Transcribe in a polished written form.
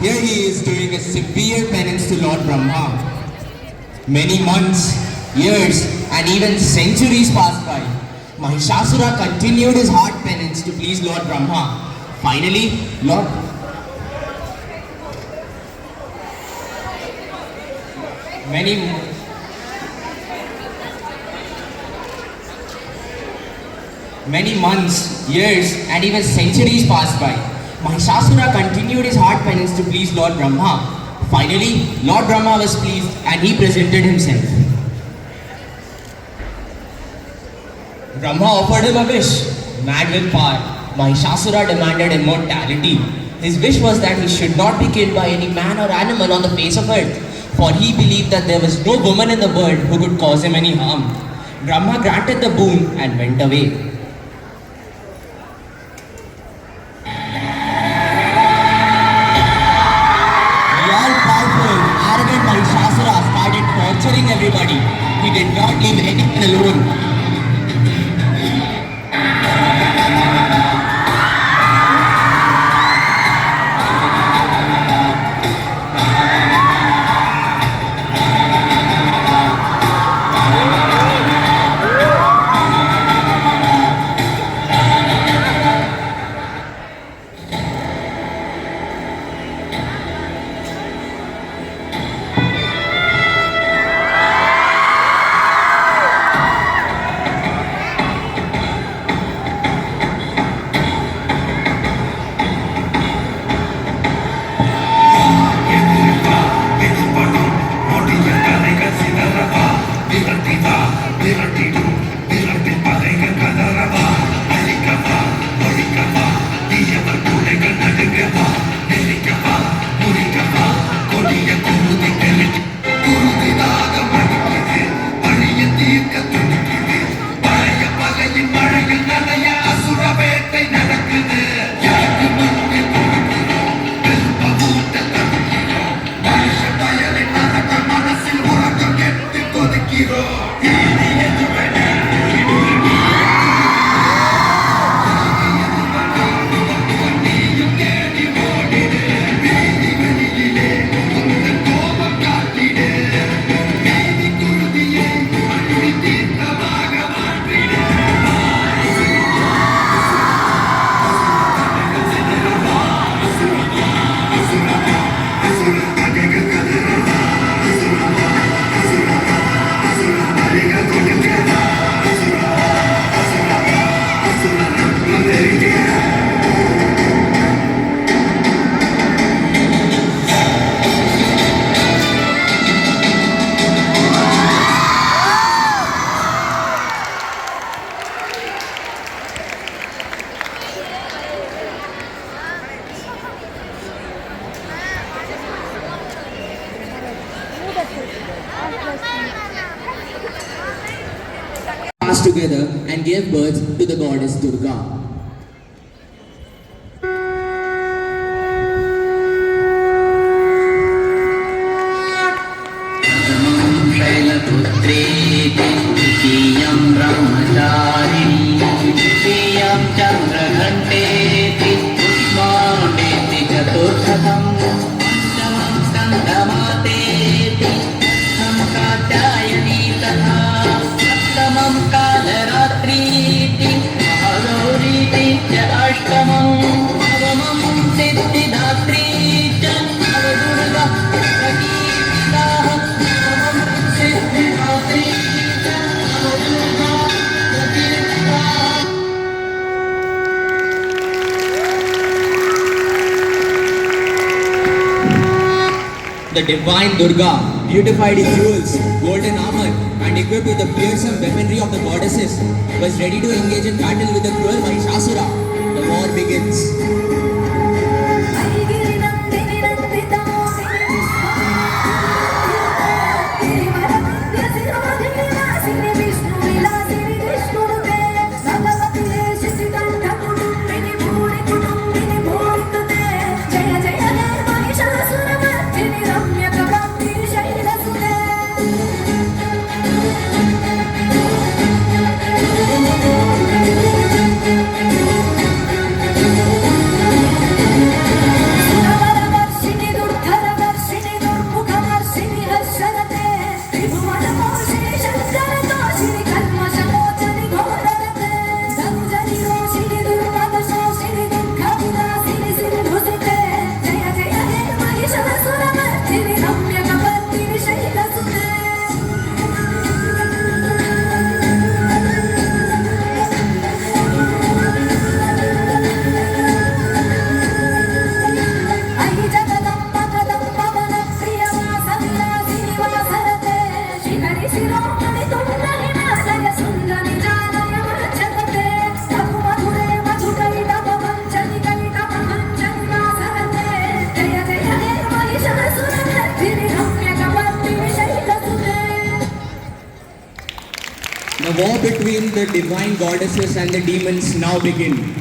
here he is doing a severe penance to Lord Brahma. Many months, years, and even centuries passed by. Mahishasura continued his hard penance to please Lord Brahma. Finally, Many months, years, and even centuries passed by. Mahishasura continued his hard penance to please Lord Brahma. Finally, Lord Brahma was pleased and he presented himself. Brahma offered him a wish. Mad with power, Mahishasura demanded immortality. His wish was that he should not be killed by any man or animal on the face of earth, for he believed that there was no woman in the world who could cause him any harm. Brahma granted the boon and went away. Torturing everybody. He did not leave anyone alone. Together and gave birth to the goddess Durga. The divine Durga, beautified in jewels, golden armor, and equipped with the fearsome weaponry of the goddesses, was ready to engage in battle with the cruel Mahishasura. The war begins. war between the divine goddesses and the demons now begin.